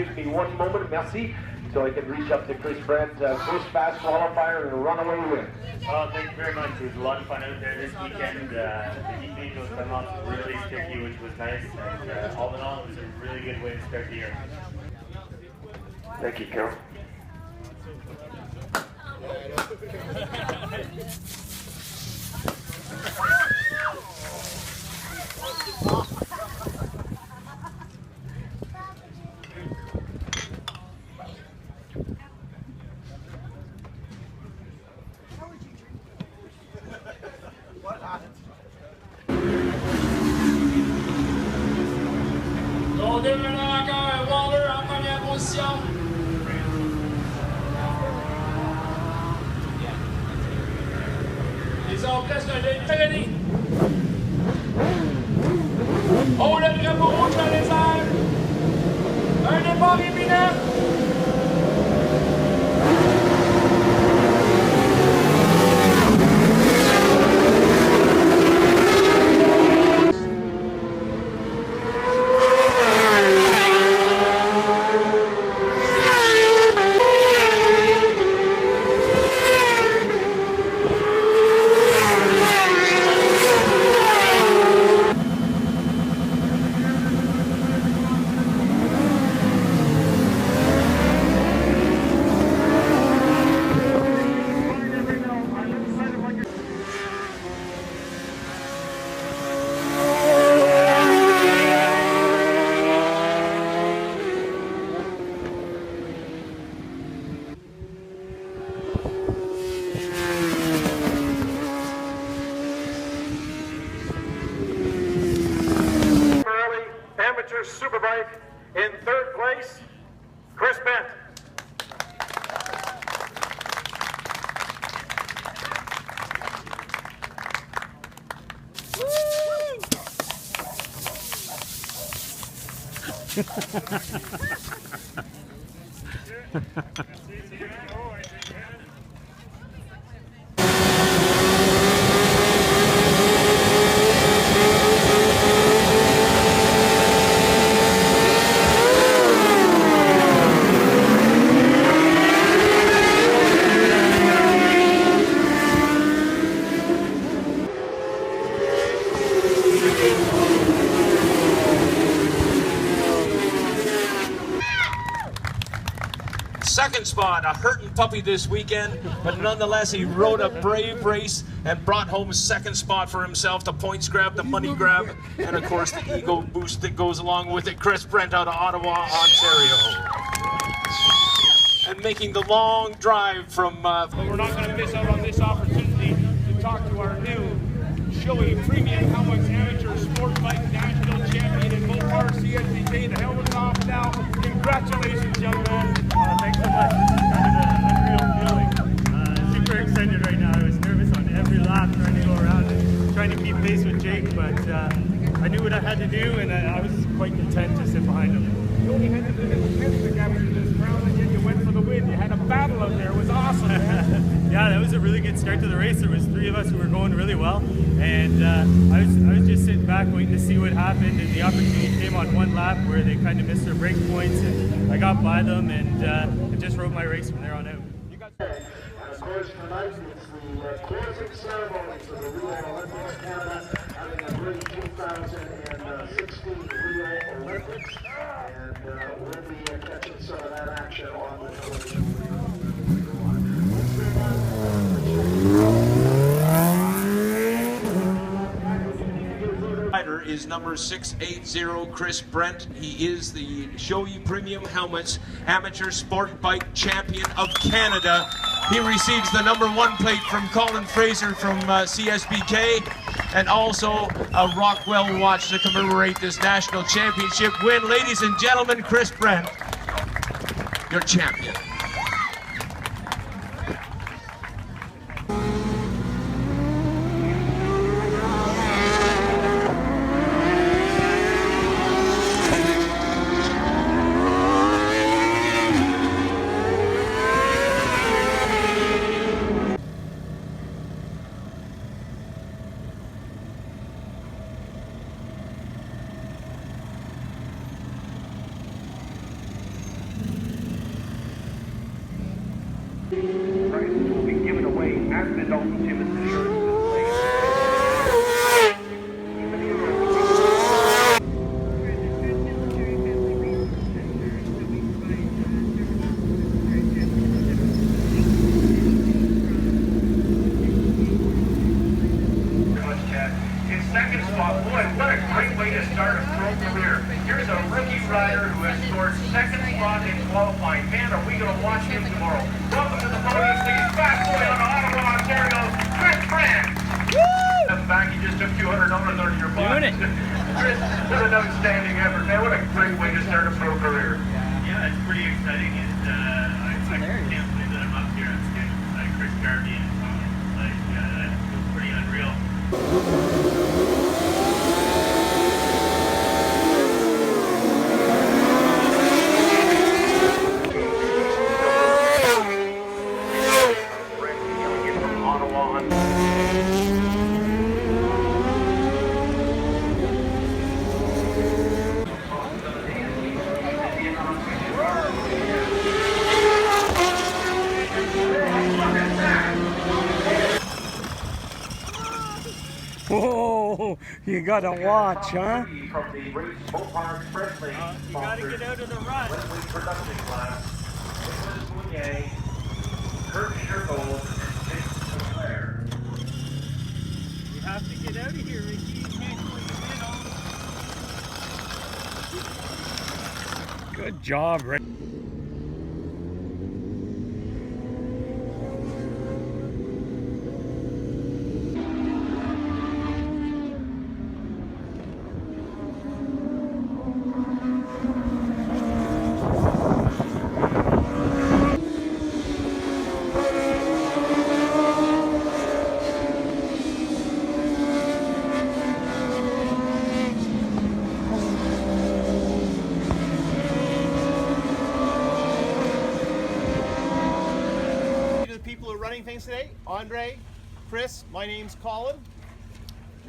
excuse me one moment, merci, so I can reach up to Chris Brent, first fast qualifier and a runaway win. Thank you very much. It was a lot of fun out there this weekend. The heat made those come up really sticky, which was nice. And all in all, it was a really good way to start the year. Thank you, Carol. Waller en première position. Ils ont presque ready. Oh, le drapeau rouge dans les airs. Un départ imminent. Superbike in third place, Chris Brent. Second spot, a hurting puppy this weekend, but nonetheless he rode a brave race and brought home a second spot for himself. The points grab, the money grab, and of course the ego boost that goes along with it. Chris Brent out of Ottawa, Ontario. And making the long drive from... But we're not going to miss out on this opportunity to talk to our new showy premium helmets amateur sport bike national champion in Motorpark, CSBK. The helmet's off now. Congratulations, young man. Thanks so much. It's kind of an unreal feeling. Super excited right now. I was nervous on every lap trying to go around and trying to keep pace with Jake, but I knew what I had to do, and I was quite content to sit behind him. You only had to do this 10 to capture this crown, and yet you went for the win. You had a battle out there. It was awesome, man. Yeah, that was a really good start to the race. There was three of us who were going really well, and I was just sitting back waiting to see what happened, and the opportunity came on one lap where they kind of missed their break points, and I got by them, and just rode my race from there on out. And of course, tonight it's the closing ceremony for the Rio Olympics Canada, having a great 2016 Rio Olympics, and we'll be catching some of that action on the television. Is number 680, Chris Brent. He is the Shoei Premium Helmets Amateur Sport Bike Champion of Canada. He receives the number 1 plate from Colin Fraser from CSBK, and also a Rockwell watch to commemorate this national championship win. Ladies and gentlemen, Chris Brent, your champion. Prizes will be given away at the Dalton Timmons Insurance Display. In second spot, boy, what a great way to start a pro career. Here's a rookie rider who has scored second spot in qualifying. Man, are we going to watch him tomorrow. Welcome to the podium, please. Fast boy on Ottawa, Ontario, Chris Brent. Woo! Back, you just took $200 out of your pocket. Chris, what an outstanding effort, man. What a great way to start a pro career. Yeah, it's pretty exciting, and I can't believe that I'm up here on schedule beside Chris Garvey and Tom. That's pretty unreal. Whoa, you gotta watch, huh? From the race Motorpark Wrestling You gotta get out of the rut. Wrestling production class. Nicholas Mounier, Kurt Shergold, and Jason Sinclair. You have to get out of here, Ricky. You can't go in the middle. Good job, Rick. People who are running things today. Andre, Chris, my name's Colin.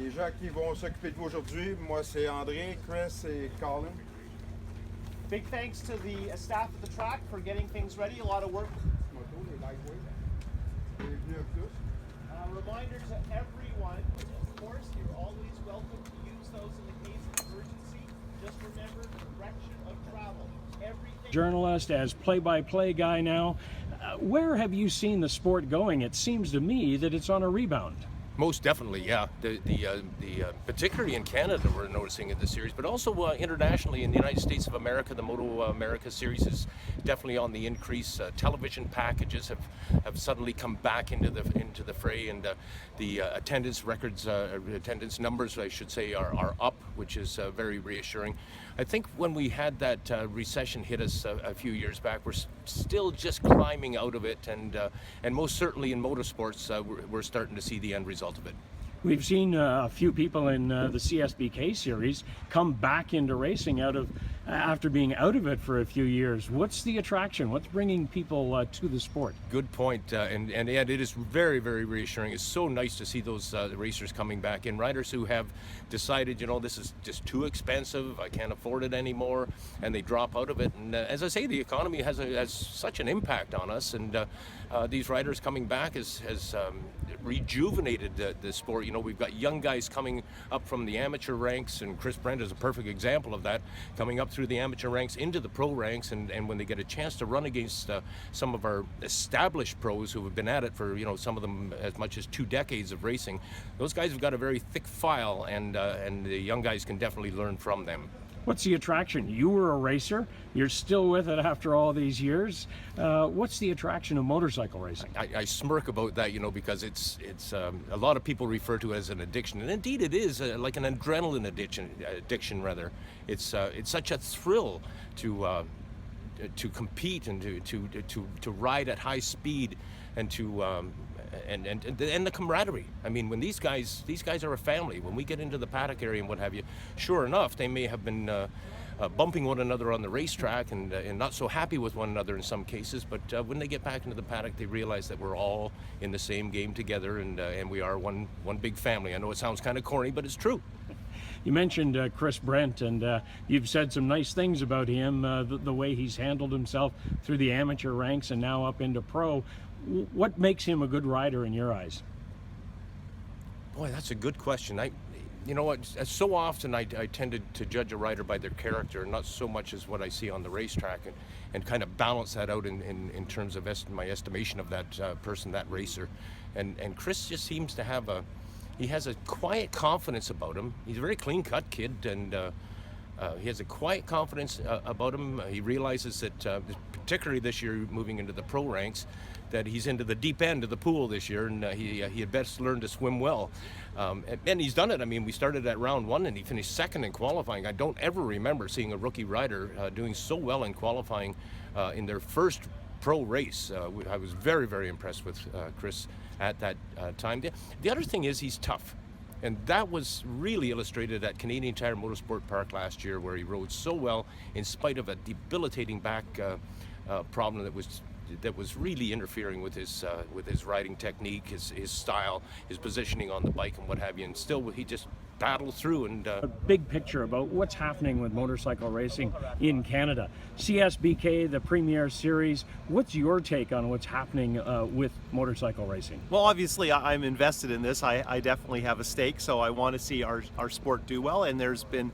Les gens qui vont s'occuper de vous aujourd'hui, moi c'est André, Chris et Colin. Big thanks to the staff at the track for getting things ready. A lot of work. Reminder to everyone, of course, you're always welcome to use those in the case of emergency. Just remember direction of travel. Everything. Journalist, as play-by-play guy now, where have you seen the sport going? It seems to me that it's on a rebound. Most definitely, yeah. Particularly in Canada, we're noticing in the series, but also internationally in the United States of America, the Moto America series is definitely on the increase. Television packages have suddenly come back into the fray, and the attendance numbers, I should say, are up, which is very reassuring. I think when we had that recession hit us a few years back, we're still just climbing out of it, and most certainly in motorsports, we're starting to see the end result of it. We've seen a few people in the CSBK series come back into racing after being out of it for a few years. What's the attraction? What's bringing people to the sport? Good point, and it is very, very reassuring. It's so nice to see those racers coming back in, riders who have decided, this is just too expensive, I can't afford it anymore, and they drop out of it. And as I say, the economy has such an impact on us, and these riders coming back has rejuvenated the sport. We've got young guys coming up from the amateur ranks, and Chris Brent is a perfect example of that, coming up through the amateur ranks into the pro ranks, and when they get a chance to run against some of our established pros who have been at it for, some of them as much as 2 decades of racing, those guys have got a very thick file, and the young guys can definitely learn from them. What's the attraction? You were a racer. You're still with it after all these years. What's the attraction of motorcycle racing? I smirk about that, because it's a lot of people refer to it as an addiction, and indeed it is like an adrenaline addiction rather. It's such a thrill to compete and to ride at high speed, and and the camaraderie. I mean, when these guys are a family. When we get into the paddock area and what have you, sure enough, they may have been bumping one another on the racetrack and not so happy with one another in some cases, but when they get back into the paddock, they realize that we're all in the same game together, and we are one big family. I know it sounds kind of corny, but it's true. You mentioned Chris Brent, and you've said some nice things about him, the way he's handled himself through the amateur ranks and now up into pro. What makes him a good rider in your eyes? Boy, that's a good question. You know what? So often I tended to judge a rider by their character, not so much as what I see on the racetrack, and kind of balance that out in terms of my estimation of that person, that racer. And Chris just seems to have he has a quiet confidence about him. He's a very clean-cut kid, and he has a quiet confidence about him. He realizes that, particularly this year, moving into the pro ranks, that he's into the deep end of the pool this year, and he had best learn to swim well. And he's done it. I mean, we started at round 1 and he finished second in qualifying. I don't ever remember seeing a rookie rider doing so well in qualifying in their first pro race. I was very, very impressed with Chris at that time. The other thing is he's tough. And that was really illustrated at Canadian Tire Motorsport Park last year, where he rode so well in spite of a debilitating back problem that was really interfering with his riding technique, his style, his positioning on the bike, and what have you. And still, he just battled through. And a big picture about what's happening with motorcycle racing in Canada. CSBK, the Premier Series. What's your take on what's happening with motorcycle racing? Well, obviously, I'm invested in this. I definitely have a stake, so I want to see our sport do well. And there's been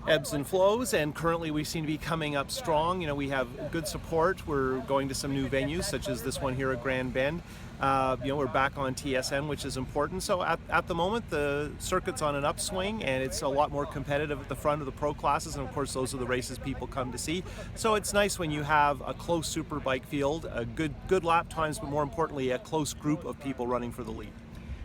ebbs and flows, and currently we seem to be coming up strong. You know, we have good support. We're going to some new venues, such as this one here at Grand Bend. You know, we're back on TSN, which is important. So at the moment, the circuit's on an upswing, and it's a lot more competitive at the front of the pro classes, and of course those are the races people come to see. So it's nice when you have a close Superbike field, a good lap times, but more importantly, a close group of people running for the lead.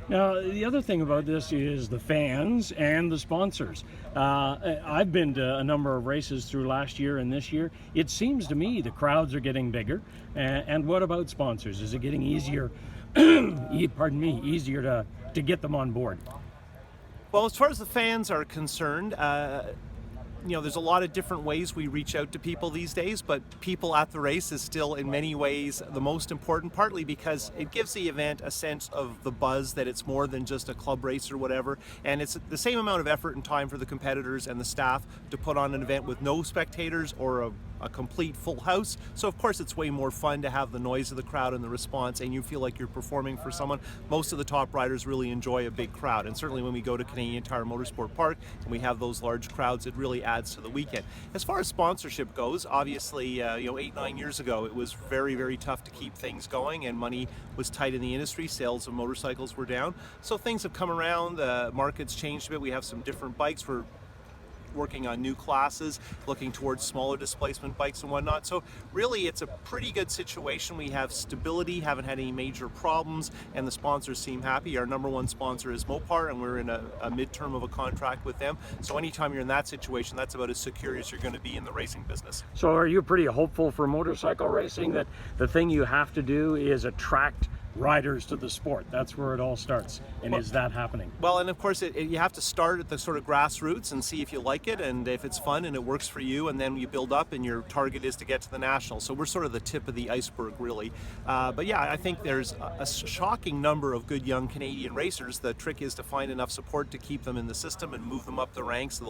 Now, the other thing about this is the fans and the sponsors. I've been to a number of races through last year and this year. It seems to me the crowds are getting bigger. And what about sponsors? Is it getting easier, easier to get them on board? Well, as far as the fans are concerned, you know, there's a lot of different ways we reach out to people these days, but people at the race is still in many ways the most important, partly because it gives the event a sense of the buzz that it's more than just a club race or whatever, and it's the same amount of effort and time for the competitors and the staff to put on an event with no spectators or a complete full house. So of course it's way more fun to have the noise of the crowd and the response, and you feel like you're performing for someone. Most of the top riders really enjoy a big crowd, and certainly when we go to Canadian Tire Motorsport Park and we have those large crowds, it really adds to the weekend. As far as sponsorship goes, obviously you know, 8-9 years ago it was very, very tough to keep things going, and money was tight in the industry. Sales of motorcycles were down, so things have come around. The market's changed a bit. We have some different bikes. We're working on new classes, looking towards smaller displacement bikes and whatnot. So really it's a pretty good situation. We have stability, haven't had any major problems, and the sponsors seem happy. Our number one sponsor is Motorpark, and we're in a midterm of a contract with them. So anytime you're in that situation, that's about as secure as you're going to be in the racing business. So are you pretty hopeful for motorcycle racing that the thing you have to do is attract riders to the sport? That's where it all starts. And is that happening? Well, and of course you have to start at the sort of grassroots and see if you like it and if it's fun and it works for you, and then you build up and your target is to get to the national. So we're sort of the tip of the iceberg, really. But yeah, I think there's a shocking number of good young Canadian racers. The trick is to find enough support to keep them in the system and move them up the ranks.